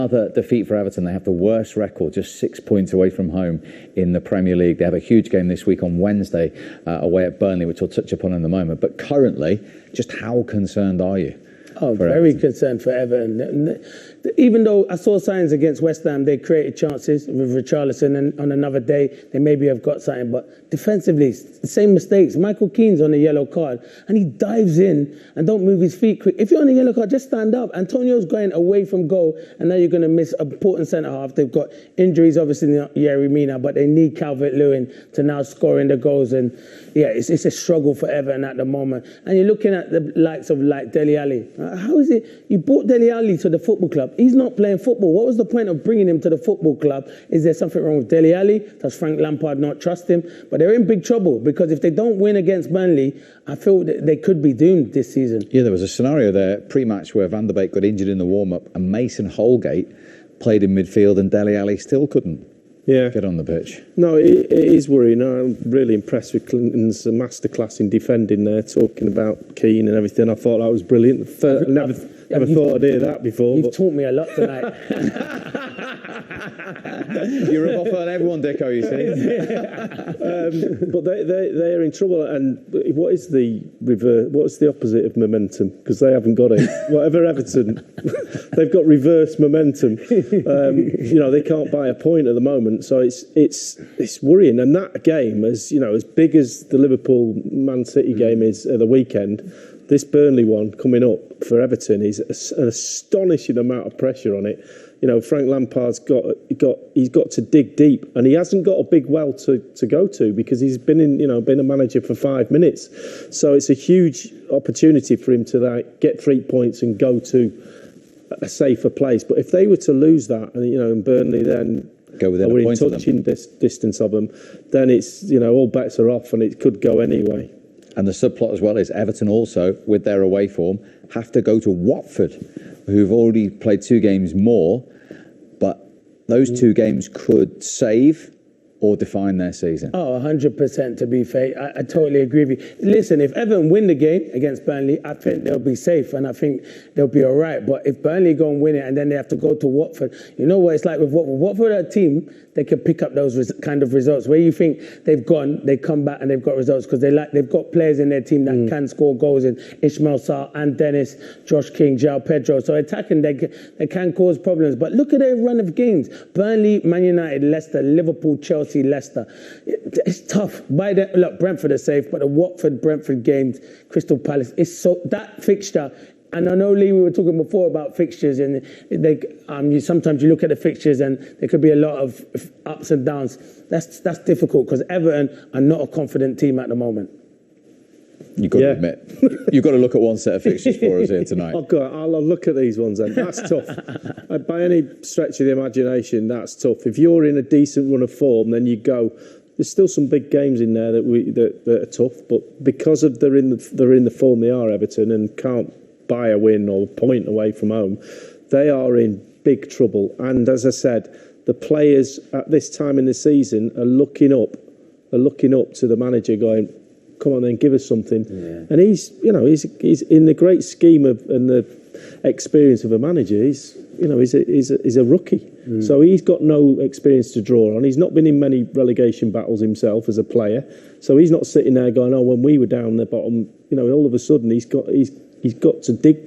Another defeat for Everton. They have the worst record, just 6 points away from home in the Premier League. They have a huge game this week on Wednesday away at Burnley, which we'll touch upon in a moment. But currently, just how concerned are you? Oh, very concerned for Everton. Even though I saw signs against West Ham, they created chances with Richarlison, and on another day, they maybe have got something. But defensively, the same mistakes. Michael Keane's on a yellow card, and he dives in and don't move his feet quick. If you're on a yellow card, just stand up. Antonio's going away from goal, and now you're going to miss an important centre-half. They've got injuries, obviously, in Yerry Mina, but they need Calvert-Lewin to now score in the goals. And, yeah, it's a struggle for Everton at the moment. And you're looking at the likes of, like, Dele Alli. How is it? You brought Dele Alli to the football club. He's not playing football. What was the point of bringing him to the football club? Is there something wrong with Dele Alli? Does Frank Lampard not trust him? But they're in big trouble, because if they don't win against Burnley, I feel that they could be doomed this season. Yeah, there was a scenario there pre-match where Van der Beek got injured in the warm-up and Mason Holgate played in midfield and Dele Alli still couldn't get on the pitch. No, it is worrying. I'm really impressed with Clinton's masterclass in defending there, talking about Keane and everything. I thought that was brilliant. Never thought I'd hear that before. You've taught me a lot tonight. You rub off on everyone, Dicko, you see. But they're in trouble. And what is the reverse? What's the opposite of momentum? Because they haven't got it. Whatever Everton, they've got reverse momentum. They can't buy a point at the moment, so it's worrying. And that game, as big as the Liverpool Man City game is at the weekend, this Burnley one coming up for Everton is an astonishing amount of pressure on it. Frank Lampard's got to dig deep, and he hasn't got a big well to go to, because he's been a manager for 5 minutes. So it's a huge opportunity for him to get 3 points and go to a safer place. But if they were to lose that, and Burnley then go within we're in touching distance of them, then it's all bets are off, and it could go anyway. And the subplot as well is Everton also, with their away form, have to go to Watford, who've already played 2 games more, but those 2 games could save or define their season. Oh, 100% to be fair. I totally agree with you. Listen, if Everton win the game against Burnley, I think they'll be safe and I think they'll be all right. But if Burnley go and win it and then they have to go to Watford, you know what it's like with Watford? Watford are a team, they can pick up those kind of results. Where you think they've gone, they come back and they've got results because they've got players in their team that can score goals, in Ismail Sarr and Dennis, Josh King, João Pedro. So attacking, they can cause problems. But look at their run of games. Burnley, Man United, Leicester, Liverpool, Chelsea, Leicester. It's tough. Look, Brentford are safe, but the Watford-Brentford games, Crystal Palace, it's so that fixture. And I know, Lee, we were talking before about fixtures, and sometimes you look at the fixtures and there could be a lot of ups and downs. That's difficult because Everton are not a confident team at the moment. You've got to admit, you've got to look at one set of fixtures for us here tonight. I'll look at these ones then. That's tough. By any stretch of the imagination, that's tough. If you're in a decent run of form, then you go. There's still some big games in there that are tough, but because of they're in the form they are, Everton, and can't buy a win or a point away from home, they are in big trouble. And as I said, the players at this time in the season are looking up to the manager, going, "Come on, then, give us something." Yeah. And he's in the great scheme of and the experience of a manager. He's a rookie, so he's got no experience to draw on. He's not been in many relegation battles himself as a player, so he's not sitting there going, "Oh, when we were down the bottom," all of a sudden he's got to dig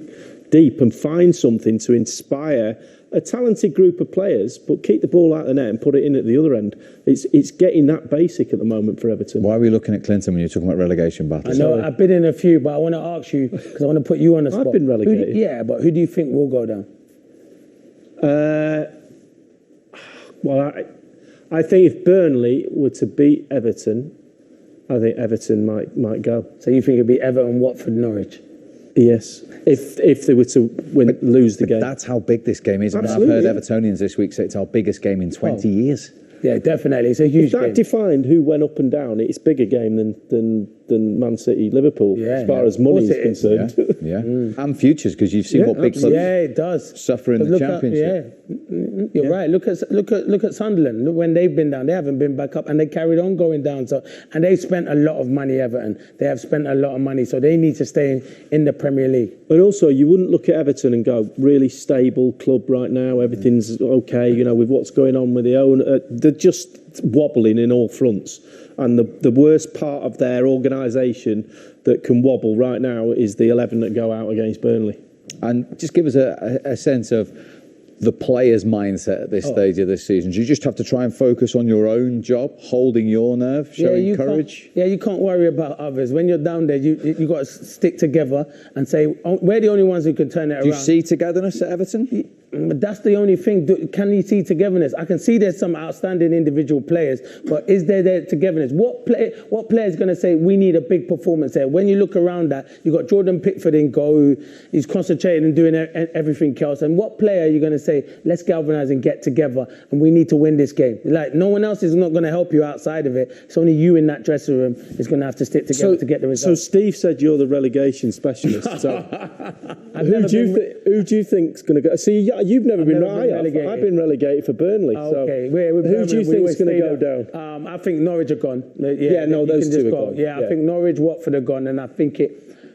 deep and find something to inspire a talented group of players, but keep the ball out of the net and put it in at the other end. It's getting that basic at the moment for Everton. Why are we looking at Clinton when you're talking about relegation battles? I know, I've been in a few, but I want to ask you, because I want to put you on the spot. I've been relegated. But who do you think will go down? I think if Burnley were to beat Everton, I think Everton might go. So you think it'd be Everton, Watford, Norwich? Yes, if they were to lose the game. That's how big this game is. Absolutely, I've heard Evertonians this week say it's our biggest game in 20 years. Yeah, definitely. It's a huge That game. defined who went up and down. It's a bigger game than Man City, Liverpool, Yeah, as far yeah. as money Of is course it is. concerned. Yeah, and futures, because you've seen what big clubs Yeah, it does. suffer in But the look Championship. You're right. Look at Sunderland. Look, when they've been down, they haven't been back up, and they carried on going down. So, and they spent a lot of money. Everton, they have spent a lot of money, so they need to stay in the Premier League. But also, you wouldn't look at Everton and go, really stable club right now, everything's okay, you know, with what's going on with the owner. They're just wobbling in all fronts. And the worst part of their organisation that can wobble right now is the 11 that go out against Burnley. And just give us a sense of the player's mindset at this stage of this season. Do you just have to try and focus on your own job, holding your nerve, showing courage? You can't worry about others. When you're down there, you got to stick together and say, oh, we're the only ones who can turn it around. Do you see togetherness at Everton? But that's the only thing. Can you see togetherness? I can see there's some outstanding individual players, but is there togetherness? What player is going to say we need a big performance there? When you look around that, you got Jordan Pickford in goal. He's concentrating and doing everything else. And what player are you going to say, let's galvanise and get together and we need to win this game? Like, no one else is not going to help you outside of it. It's only you in that dressing room is going to have to stick together to get the result. So Steve said you're the relegation specialist. So who do you think's going to go? See, you've never been relegated. I've been relegated for Burnley. Okay, so who do you think's going to go down? I think Norwich are gone. Those two are gone. Yeah, I think Norwich, Watford are gone, and I think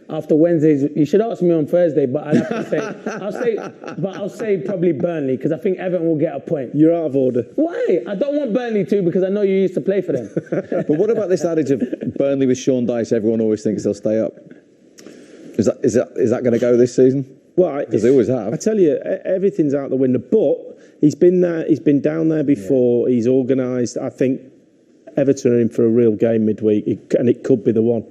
after Wednesdays, you should ask me on Thursday, but I'll have to I'll say probably Burnley because I think Everton will get a point. You're out of order. Why? I don't want Burnley to because I know you used to play for them. But what about this adage of Burnley with Sean Dyche? Everyone always thinks they'll stay up. Is that going to go this season? Well, because they always have. I tell you, everything's out the window. But he's been there. He's been down there before. Yeah. He's organised. I think Everton are in for a real game midweek, and it could be the one.